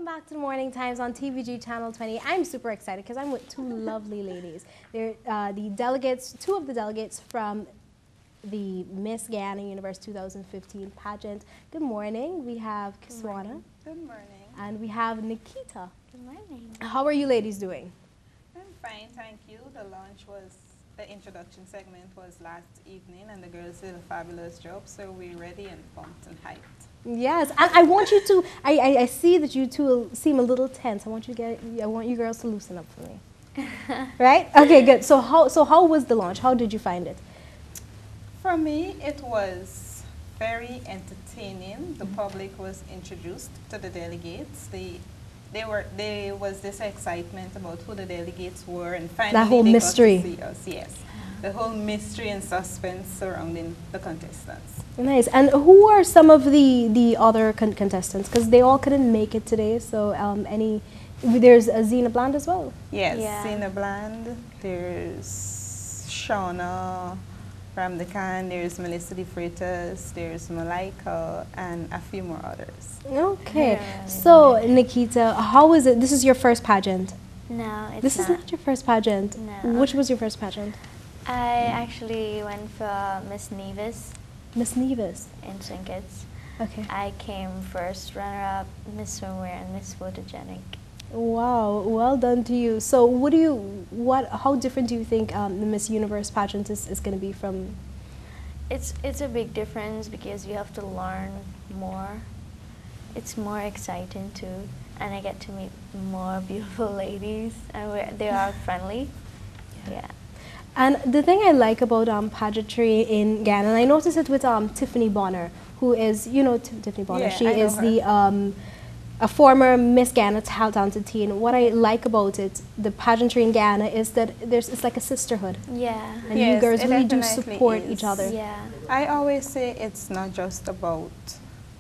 Welcome back to the Morning Times on TVG Channel 20. I'm super excited because I'm with two lovely ladies. They're the delegates, two of the delegates from the Miss Guyana Universe 2015 pageant. Good morning. We have Kiswana. Good morning. And we have Nikita. Good morning. How are you ladies doing? I'm fine, thank you. The introduction segment was last evening and the girls did a fabulous job, so we're ready and pumped and hyped. Yes, and I want you to, I see that you two seem a little tense. I want you girls to loosen up for me. Right? Okay, good. So how was the launch? How did you find it? For me, it was very entertaining. The public was introduced to the delegates. There was this excitement about who the delegates were, and finally that whole they mystery. got to see us. Yes, the whole mystery and suspense surrounding the contestants. Nice. And who are some of the other contestants? Because they all couldn't make it today. So there's Zena Bland as well. Yes, Yeah. Zena Bland. There's Shauna Ramdekan, there's Melissa De Freitas, there's Malaika, and a few more others. Okay. Yeah. So Nikita, how is it? This is your first pageant. No, it's This is not your first pageant. No. Which was your first pageant? I actually went for Miss Nevis Miss Nevis. in St. Kitts. Okay. I came first runner-up, Miss Swimwear, and Miss Photogenic. Wow, well done to you. So how different do you think the Miss Universe pageant is going to be from? It's a big difference because you have to learn more. It's more exciting too, and I get to meet more beautiful ladies, and they are friendly. Yeah. And the thing I like about pageantry in Ghana, and I noticed it with Tiffany Bonner, who is, you know, Tiffany Bonner. Yeah, She I know is her. a former Miss Ghana talented teen. What I like about it, the pageantry in Ghana, is that it's like a sisterhood. Yeah. And you Yes, girls it really do definitely support is. each other. Yeah. I always say it's not just about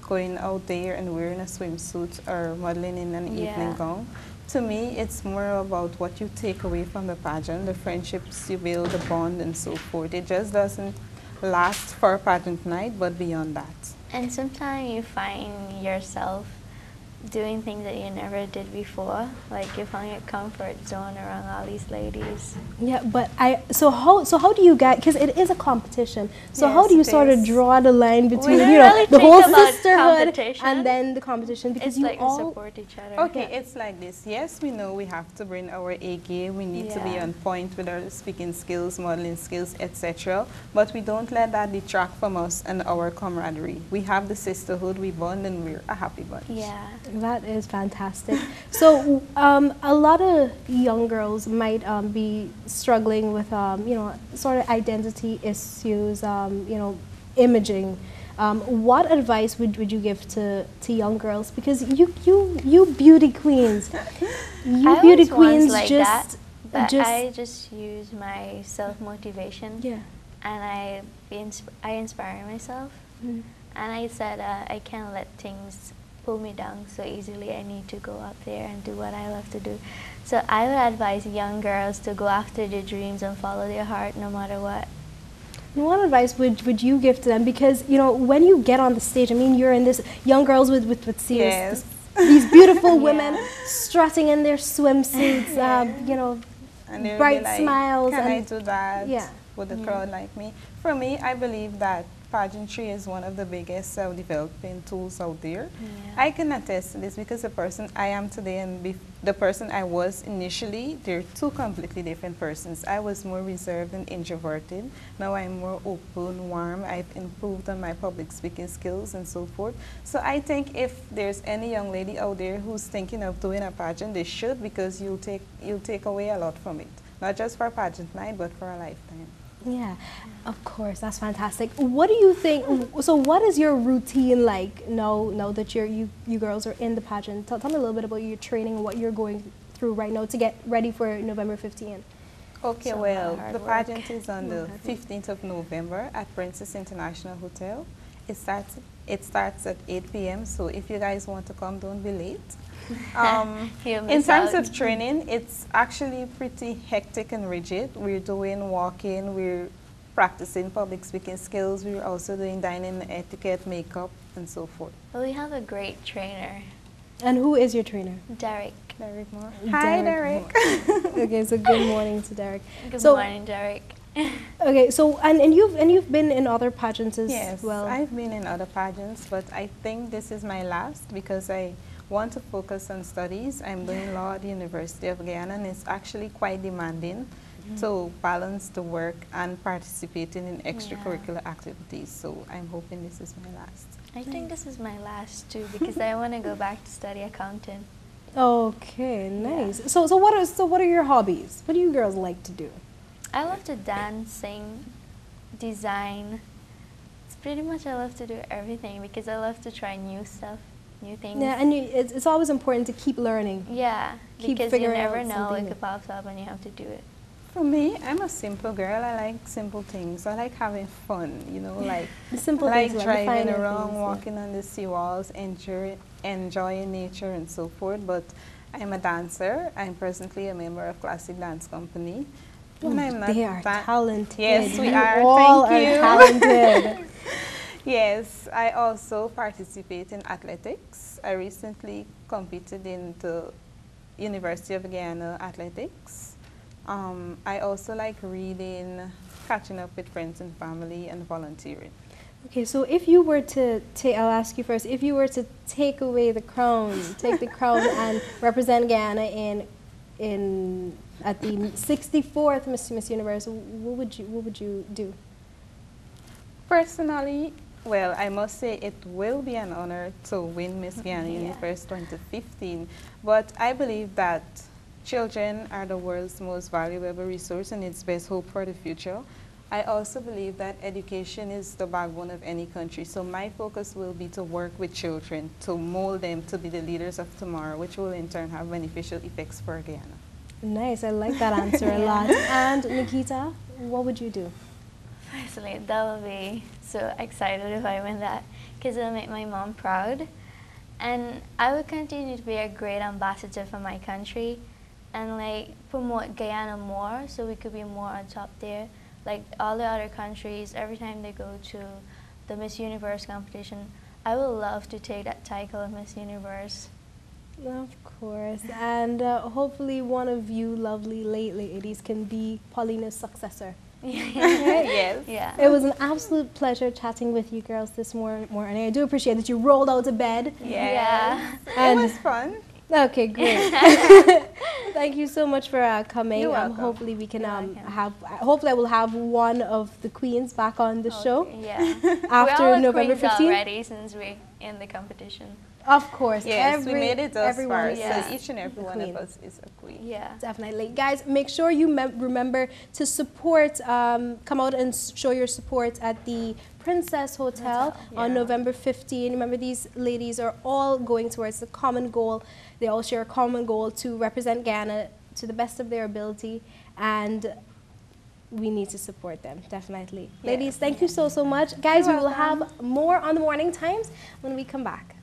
going out there and wearing a swimsuit or modeling in an evening Yeah. gown. To me, it's more about what you take away from the pageant, the friendships you build, the bond, and so forth. It just doesn't last for a pageant night, but beyond that. And sometimes you find yourself doing things that you never did before. Like you find your comfort zone around all these ladies. Yeah, but so how do you guys, because it is a competition, so how Yes, do you it sort of is. draw the line between, don't you know, really the think whole about sisterhood competition. and then the competition, because It's you like we all, support each other. Okay, Yeah. it's like this. Yes, we know we have to bring our A game. We need to be Yeah. on point with our speaking skills, modeling skills, etc. But we don't let that detract from us and our camaraderie. We have the sisterhood, we bond, and we're a happy bunch. Yeah. that is fantastic. So a lot of young girls might be struggling with, you know, sort of identity issues, you know, imaging. What advice would you give to young girls? Because you beauty queens, I was once like that, just but I just use my self-motivation, yeah. and I inspire myself. Mm. And I said I can't let things pull me down so easily. I need to go up there and do what I love to do. So I would advise young girls to go after their dreams and follow their heart no matter what. And what advice would you give to them? Because, you know, when you get on the stage, I mean, you're in this young girls with Yes. these beautiful Yeah. women strutting in their swimsuits, you know, And they'll bright be like, smiles. Can I and do that? Yeah. Would the crowd like me? For me, I believe that pageantry is one of the biggest self-developing tools out there. Yeah. I can attest to this because the person I am today and the person I was initially, they're two completely different persons. I was more reserved and introverted. Now I'm more open, warm. I've improved on my public speaking skills and so forth. So I think if there's any young lady out there who's thinking of doing a pageant, they should, because you'll take away a lot from it. Not just for a pageant night, but for a lifetime. yeah, of course, that's fantastic. What do you think? So, what is your routine like now that you girls are in the pageant? Tell me a little bit about your training and what you're going through right now to get ready for November 15th. Okay, So well, hard the work. pageant is on the Hard work. 15th of November at Princess International Hotel. It starts at 8 p.m., so if you guys want to come, don't be late. You'll In miss terms out. of training, it's actually pretty hectic and rigid. We're doing walking, we're practicing public speaking skills, we're also doing dining etiquette, makeup, and so forth. Well, we have a great trainer. And who is your trainer? Derek. Derek Moore. Hi, Derek. Okay, so good morning to Derek. Good So- morning, Derek. Okay, so and you've been in other pageants as Yes, well. I've been in other pageants, but I think this is my last because I want to focus on studies. I'm doing law at the University of Guyana, and it's actually quite demanding to balance the work and participating in extracurricular activities. So I'm hoping this is my last. I think this is my last too because I want to go back to study accounting. Okay, nice. So what are your hobbies? What do you girls like to do? I love to dance, sing, design. It's pretty much I love to do everything because I love to try new stuff, new things. Yeah, and it's always important to keep learning. Yeah, Keep because you figuring never out know something it new. pops up and you have to do it. For me, I'm a simple girl. I like simple things. I like having fun, you know, like The simple like things, driving the finer around, things, yeah. walking on the seawalls, enjoying nature and so forth. But I'm a dancer. I'm presently a member of Classic Dance Company. When I'm not They are that- talented. Yes, we You are. all Thank you. are talented. Yes, I also participate in athletics. I recently competed in the University of Guyana athletics. I also like reading, catching up with friends and family, and volunteering. Okay, so if you were to take, I'll ask you first, if you were to take away the crown, take the crown and represent Guyana in at the 64th Miss Universe, what would you do? Personally, well, I must say it will be an honor to win Miss Guyana Yeah. Universe 2015, but I believe that children are the world's most valuable resource and its best hope for the future. I also believe that education is the backbone of any country, so my focus will be to work with children, to mold them to be the leaders of tomorrow, which will in turn have beneficial effects for Guyana. Nice, I like that answer a lot. And Nikita, what would you do? Personally, that would be so excited if I win that because it'll make my mom proud. And I would continue to be a great ambassador for my country and like promote Guyana more so we could be more on top there. Like all the other countries, every time they go to the Miss Universe competition, I would love to take that title of Miss Universe. Of course, and hopefully one of you lovely ladies can be Paulina's successor. Yes. Yeah. It was an absolute pleasure chatting with you girls this morning. I do appreciate that you rolled out of bed. Yes. And- It was fun. Okay, great. Thank you so much for coming. You're welcome. Hopefully we can You're welcome. hopefully I will have one of the queens back on the show Yeah. after We're all November queens 15th. already since we're in the competition. Of course. Yes, we made it thus everyone far, is yeah. so each and every the one of queen. us is a queen. Yeah. Definitely. Guys, make sure you remember to support, come out and show your support at the Princess Hotel on Yeah. November 15. Remember, these ladies are all going towards a common goal. They all share a common goal to represent Guyana to the best of their ability, and we need to support them, definitely. Yes. Ladies, thank you so much. Guys, You're we will welcome. have more on the Morning Times when we come back.